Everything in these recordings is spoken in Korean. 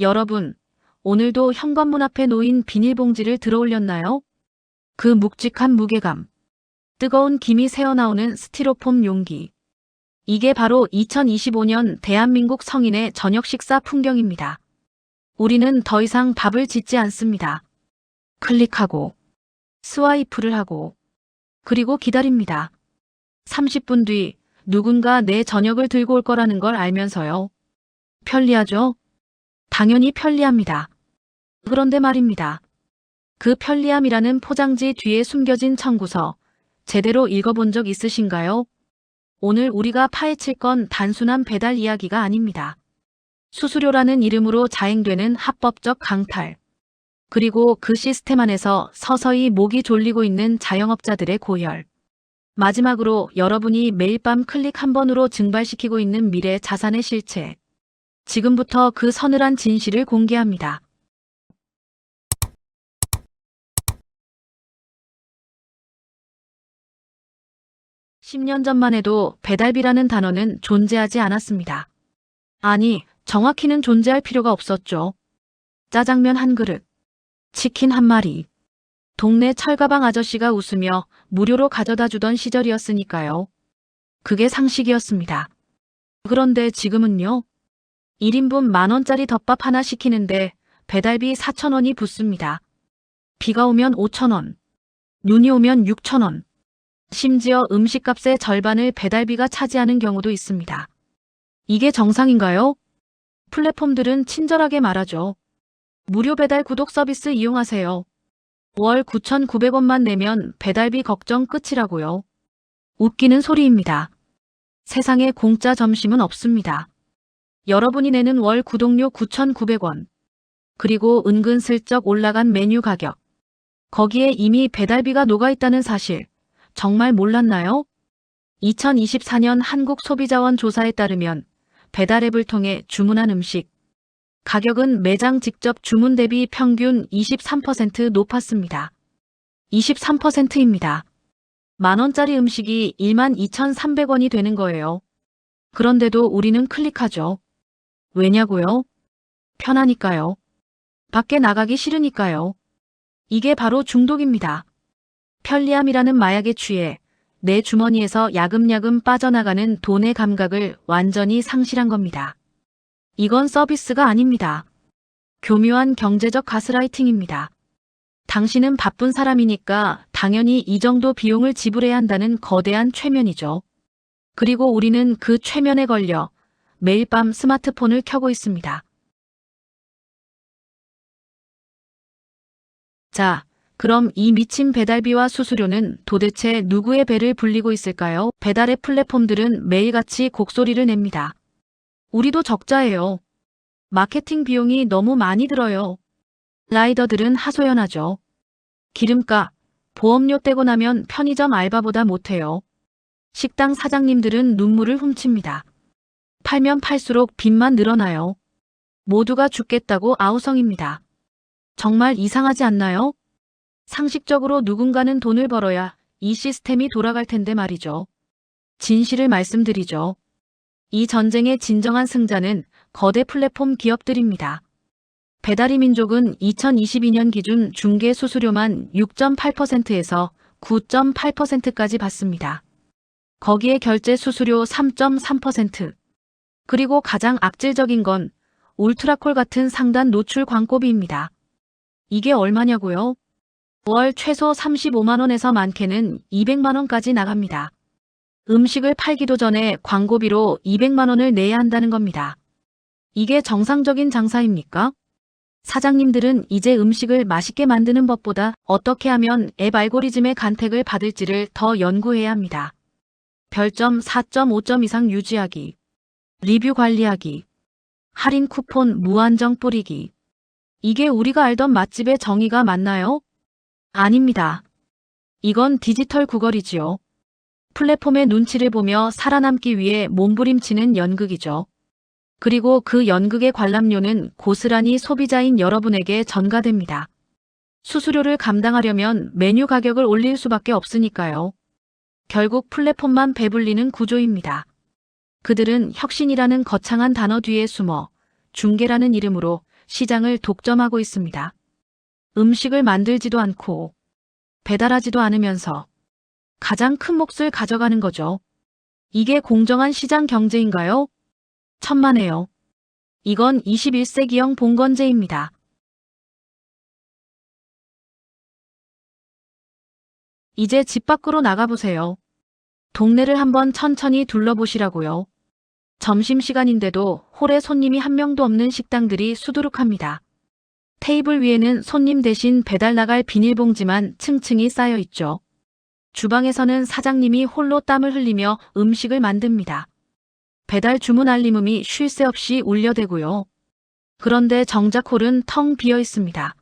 여러분, 오늘도 현관문 앞에 놓인 비닐봉지를 들어올렸나요? 그 묵직한 무게감, 뜨거운 김이 새어나오는 스티로폼 용기. 이게 바로 2025년 대한민국 성인의 저녁 식사 풍경입니다. 우리는 더 이상 밥을 짓지 않습니다. 클릭하고, 스와이프를 하고, 그리고 기다립니다. 30분 뒤 누군가 내 저녁을 들고 올 거라는 걸 알면서요. 편리하죠? 당연히 편리합니다. 그런데 말입니다. 그 편리함이라는 포장지 뒤에 숨겨진 청구서, 제대로 읽어본 적 있으신가요? 오늘 우리가 파헤칠 건 단순한 배달 이야기가 아닙니다. 수수료라는 이름으로 자행되는 합법적 강탈, 그리고 그 시스템 안에서 서서히 목이 졸리고 있는 자영업자들의 고열. 마지막으로 여러분이 매일 밤 클릭 한 번으로 증발시키고 있는 미래 자산의 실체. 지금부터 그 서늘한 진실을 공개합니다. 10년 전만 해도 배달비라는 단어는 존재하지 않았습니다. 아니, 정확히는 존재할 필요가 없었죠. 짜장면 한 그릇, 치킨 한 마리, 동네 철가방 아저씨가 웃으며 무료로 가져다 주던 시절이었으니까요. 그게 상식이었습니다. 그런데 지금은요? 1인분 10,000원짜리 덮밥 하나 시키는데 배달비 4,000원이 붙습니다. 비가 오면 5,000원, 눈이 오면 6,000원, 심지어 음식값의 절반을 배달비가 차지하는 경우도 있습니다. 이게 정상인가요? 플랫폼들은 친절하게 말하죠. 무료 배달 구독 서비스 이용하세요. 월 9,900원만 내면 배달비 걱정 끝이라고요. 웃기는 소리입니다. 세상에 공짜 점심은 없습니다. 여러분이 내는 월 구독료 9,900원. 그리고 은근슬쩍 올라간 메뉴 가격. 거기에 이미 배달비가 녹아있다는 사실. 정말 몰랐나요? 2024년 한국소비자원 조사에 따르면 배달앱을 통해 주문한 음식 가격은 매장 직접 주문 대비 평균 23% 높았습니다. 23%입니다. 10,000원짜리 음식이 12,300원이 되는 거예요. 그런데도 우리는 클릭하죠. 왜냐고요? 편하니까요. 밖에 나가기 싫으니까요. 이게 바로 중독입니다. 편리함이라는 마약에 취해 내 주머니에서 야금야금 빠져나가는 돈의 감각을 완전히 상실한 겁니다. 이건 서비스가 아닙니다. 교묘한 경제적 가스라이팅입니다. 당신은 바쁜 사람이니까 당연히 이 정도 비용을 지불해야 한다는 거대한 최면이죠. 그리고 우리는 그 최면에 걸려 매일 밤 스마트폰을 켜고 있습니다. 자, 그럼 이 미친 배달비와 수수료는 도대체 누구의 배를 불리고 있을까요? 배달앱 플랫폼들은 매일같이 곡소리를 냅니다. 우리도 적자예요. 마케팅 비용이 너무 많이 들어요. 라이더들은 하소연하죠. 기름값, 보험료 떼고 나면 편의점 알바보다 못해요. 식당 사장님들은 눈물을 훔칩니다. 팔면 팔수록 빚만 늘어나요. 모두가 죽겠다고 아우성입니다. 정말 이상하지 않나요? 상식적으로 누군가는 돈을 벌어야 이 시스템이 돌아갈 텐데 말이죠. 진실을 말씀드리죠. 이 전쟁의 진정한 승자는 거대 플랫폼 기업들입니다. 배달의 민족은 2022년 기준 중개 수수료만 6.8%에서 9.8%까지 받습니다. 거기에 결제 수수료 3.3%. 그리고 가장 악질적인 건 울트라콜 같은 상단 노출 광고비입니다. 이게 얼마냐고요? 월 최소 35만 원에서 많게는 200만 원까지 나갑니다. 음식을 팔기도 전에 광고비로 200만 원을 내야 한다는 겁니다. 이게 정상적인 장사입니까? 사장님들은 이제 음식을 맛있게 만드는 법보다 어떻게 하면 앱 알고리즘의 간택을 받을지를 더 연구해야 합니다. 별점 4.5점 이상 유지하기, 리뷰 관리하기, 할인 쿠폰 무한정 뿌리기. 이게 우리가 알던 맛집의 정의가 맞나요? 아닙니다. 이건 디지털 구걸이지요. 플랫폼의 눈치를 보며 살아남기 위해 몸부림치는 연극이죠. 그리고 그 연극의 관람료는 고스란히 소비자인 여러분에게 전가됩니다. 수수료를 감당하려면 메뉴 가격을 올릴 수밖에 없으니까요. 결국 플랫폼만 배불리는 구조입니다. 그들은 혁신이라는 거창한 단어 뒤에 숨어 중개라는 이름으로 시장을 독점하고 있습니다. 음식을 만들지도 않고 배달하지도 않으면서 가장 큰 몫을 가져가는 거죠. 이게 공정한 시장 경제인가요? 천만에요. 이건 21세기형 봉건제입니다. 이제 집 밖으로 나가보세요. 동네를 한번 천천히 둘러보시라고요. 점심시간인데도 홀에 손님이 한 명도 없는 식당들이 수두룩합니다. 테이블 위에는 손님 대신 배달 나갈 비닐봉지만 층층이 쌓여 있죠. 주방에서는 사장님이 홀로 땀을 흘리며 음식을 만듭니다. 배달 주문 알림음이 쉴 새 없이 울려대고요. 그런데 정작 홀은 텅 비어 있습니다.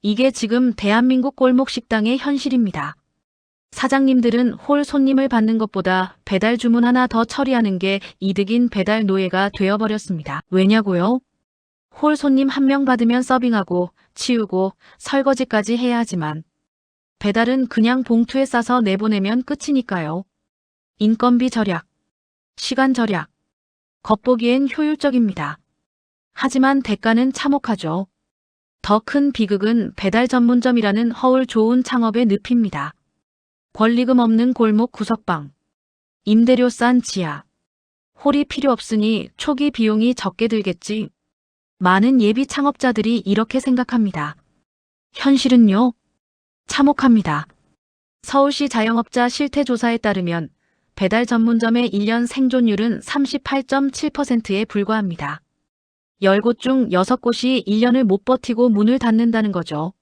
이게 지금 대한민국 골목 식당의 현실입니다. 사장님들은 홀 손님을 받는 것보다 배달 주문 하나 더 처리하는 게 이득인 배달 노예가 되어버렸습니다. 왜냐고요? 홀 손님 한 명 받으면 서빙하고 치우고 설거지까지 해야 하지만 배달은 그냥 봉투에 싸서 내보내면 끝이니까요. 인건비 절약, 시간 절약, 겉보기엔 효율적입니다. 하지만 대가는 참혹하죠. 더 큰 비극은 배달 전문점이라는 허울 좋은 창업의 늪입니다. 권리금 없는 골목 구석방, 임대료 싼 지하, 홀이 필요 없으니 초기 비용이 적게 들겠지. 많은 예비 창업자들이 이렇게 생각합니다. 현실은요? 참혹합니다. 서울시 자영업자 실태조사에 따르면 배달 전문점의 1년 생존율은 38.7%에 불과합니다. 10곳 중 6곳이 1년을 못 버티고 문을 닫는다는 거죠.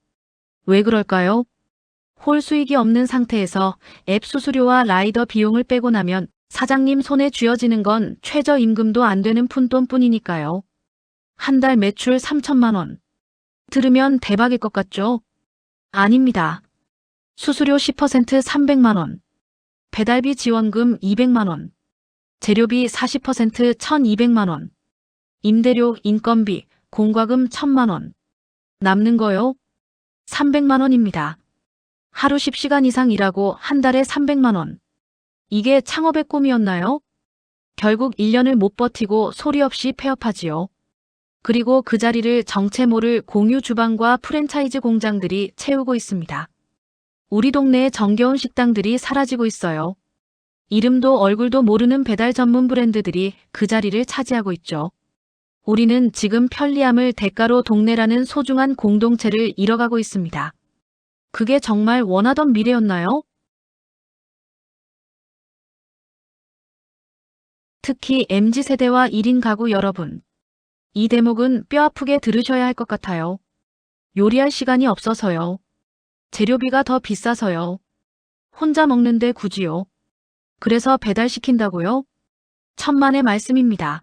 왜 그럴까요? 홀 수익이 없는 상태에서 앱 수수료와 라이더 비용을 빼고 나면 사장님 손에 쥐어지는 건 최저임금도 안 되는 푼돈뿐이니까요. 한 달 매출 3천만 원. 들으면 대박일 것 같죠? 아닙니다. 수수료 10% 300만 원. 배달비 지원금 200만 원. 재료비 40% 1200만 원. 임대료, 인건비, 공과금 1000만 원. 남는 거요? 300만 원입니다. 하루 10시간 이상 일하고 한 달에 300만 원. 이게 창업의 꿈이었나요? 결국 1년을 못 버티고 소리 없이 폐업하지요. 그리고 그 자리를 정체 모를 공유 주방과 프랜차이즈 공장들이 채우고 있습니다. 우리 동네의 정겨운 식당들이 사라지고 있어요. 이름도 얼굴도 모르는 배달 전문 브랜드들이 그 자리를 차지하고 있죠. 우리는 지금 편리함을 대가로 동네라는 소중한 공동체를 잃어가고 있습니다. 그게 정말 원하던 미래였나요? 특히 MZ세대와 1인 가구 여러분. 이 대목은 뼈아프게 들으셔야 할 것 같아요. 요리할 시간이 없어서요. 재료비가 더 비싸서요. 혼자 먹는데 굳이요. 그래서 배달시킨다고요? 천만의 말씀입니다.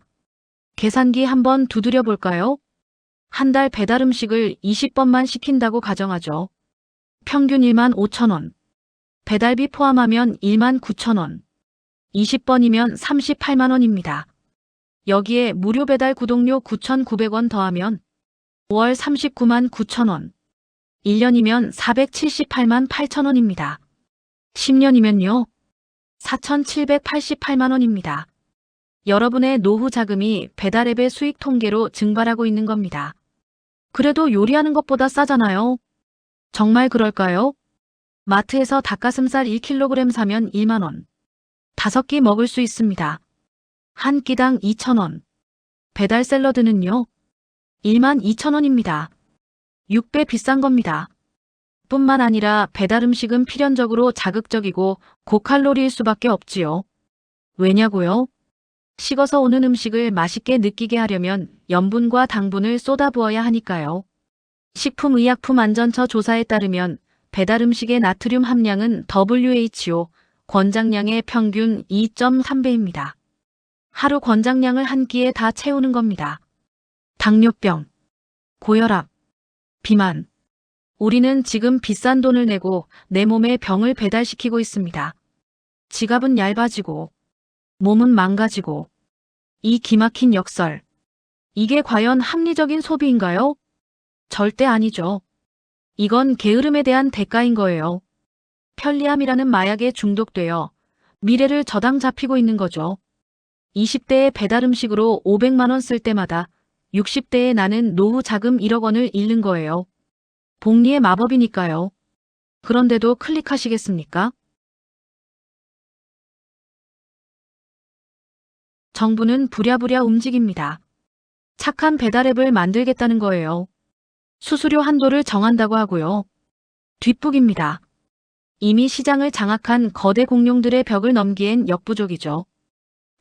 계산기 한번 두드려 볼까요? 한 달 배달 음식을 20번만 시킨다고 가정하죠. 평균 1만 5천 원. 배달비 포함하면 1만 9천 원. 20번이면 38만 원입니다. 여기에 무료 배달 구독료 9,900원 더하면 5월 39만 9천 원. 1년이면 478만 8천 원입니다. 10년이면요. 4,788만 원입니다. 여러분의 노후 자금이 배달앱의 수익 통계로 증발하고 있는 겁니다. 그래도 요리하는 것보다 싸잖아요. 정말 그럴까요? 마트에서 닭가슴살 1kg 사면 1만 원. 5끼 먹을 수 있습니다. 한 끼당 2,000원. 배달 샐러드는요? 1만 2천 원입니다. 6배 비싼 겁니다. 뿐만 아니라 배달 음식은 필연적으로 자극적이고 고칼로리일 수밖에 없지요. 왜냐고요? 식어서 오는 음식을 맛있게 느끼게 하려면 염분과 당분을 쏟아부어야 하니까요. 식품의약품안전처 조사에 따르면 배달 음식의 나트륨 함량은 WHO 권장량의 평균 2.3배입니다. 하루 권장량을 한 끼에 다 채우는 겁니다. 당뇨병, 고혈압, 비만. 우리는 지금 비싼 돈을 내고 내 몸에 병을 배달시키고 있습니다. 지갑은 얇아지고 몸은 망가지고 이 기막힌 역설. 이게 과연 합리적인 소비인가요? 절대 아니죠. 이건 게으름에 대한 대가인 거예요. 편리함이라는 마약에 중독되어 미래를 저당 잡히고 있는 거죠. 20대의 배달 음식으로 500만 원 쓸 때마다 60대의 나는 노후 자금 1억 원을 잃는 거예요. 복리의 마법이니까요. 그런데도 클릭하시겠습니까? 정부는 부랴부랴 움직입니다. 착한 배달앱을 만들겠다는 거예요. 수수료 한도를 정한다고 하고요. 뒷북입니다. 이미 시장을 장악한 거대 공룡들의 벽을 넘기엔 역부족이죠.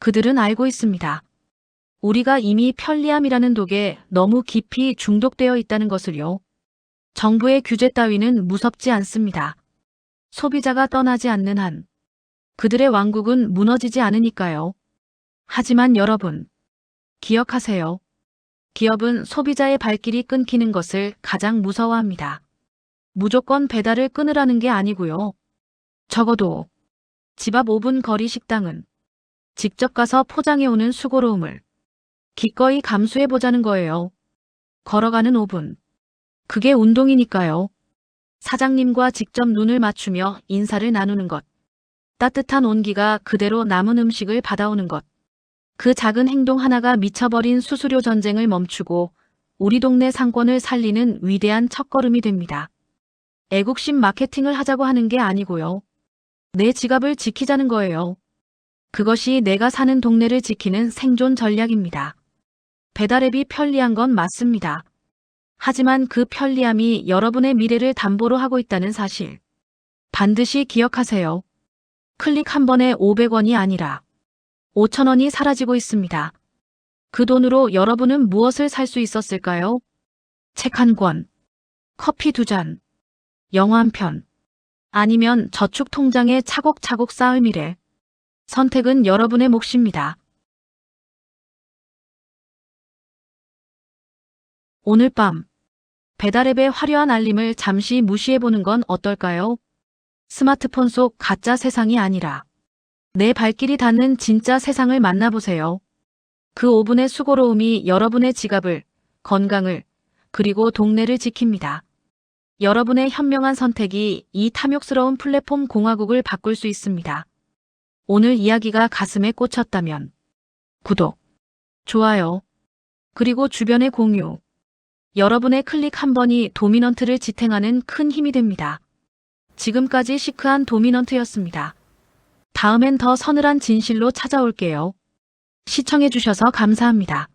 그들은 알고 있습니다. 우리가 이미 편리함이라는 독에 너무 깊이 중독되어 있다는 것을요. 정부의 규제 따위는 무섭지 않습니다. 소비자가 떠나지 않는 한 그들의 왕국은 무너지지 않으니까요. 하지만 여러분, 기억하세요. 기업은 소비자의 발길이 끊기는 것을 가장 무서워합니다. 무조건 배달을 끊으라는 게 아니고요. 적어도 집 앞 5분 거리 식당은 직접 가서 포장해오는 수고로움을 기꺼이 감수해보자는 거예요. 걸어가는 5분. 그게 운동이니까요. 사장님과 직접 눈을 맞추며 인사를 나누는 것. 따뜻한 온기가 그대로 남은 음식을 받아오는 것. 그 작은 행동 하나가 미쳐버린 수수료 전쟁을 멈추고 우리 동네 상권을 살리는 위대한 첫걸음이 됩니다. 애국심 마케팅을 하자고 하는 게 아니고요. 내 지갑을 지키자는 거예요. 그것이 내가 사는 동네를 지키는 생존 전략입니다. 배달앱이 편리한 건 맞습니다. 하지만 그 편리함이 여러분의 미래를 담보로 하고 있다는 사실. 반드시 기억하세요. 클릭 한 번에 500원이 아니라 5,000원이 사라지고 있습니다. 그 돈으로 여러분은 무엇을 살 수 있었을까요? 책 한 권, 커피 2잔, 영화 한 편, 아니면 저축 통장에 차곡차곡 쌓을 미래. 선택은 여러분의 몫입니다. 오늘 밤 배달앱의 화려한 알림을 잠시 무시해보는 건 어떨까요? 스마트폰 속 가짜 세상이 아니라 내 발길이 닿는 진짜 세상을 만나보세요. 그 5분의 수고로움이 여러분의 지갑을, 건강을, 그리고 동네를 지킵니다. 여러분의 현명한 선택이 이 탐욕스러운 플랫폼 공화국을 바꿀 수 있습니다. 오늘 이야기가 가슴에 꽂혔다면 구독, 좋아요, 그리고 주변에 공유. 여러분의 클릭 한 번이 도미넌트를 지탱하는 큰 힘이 됩니다. 지금까지 시크한 도미넌트였습니다. 다음엔 더 서늘한 진실로 찾아올게요. 시청해주셔서 감사합니다.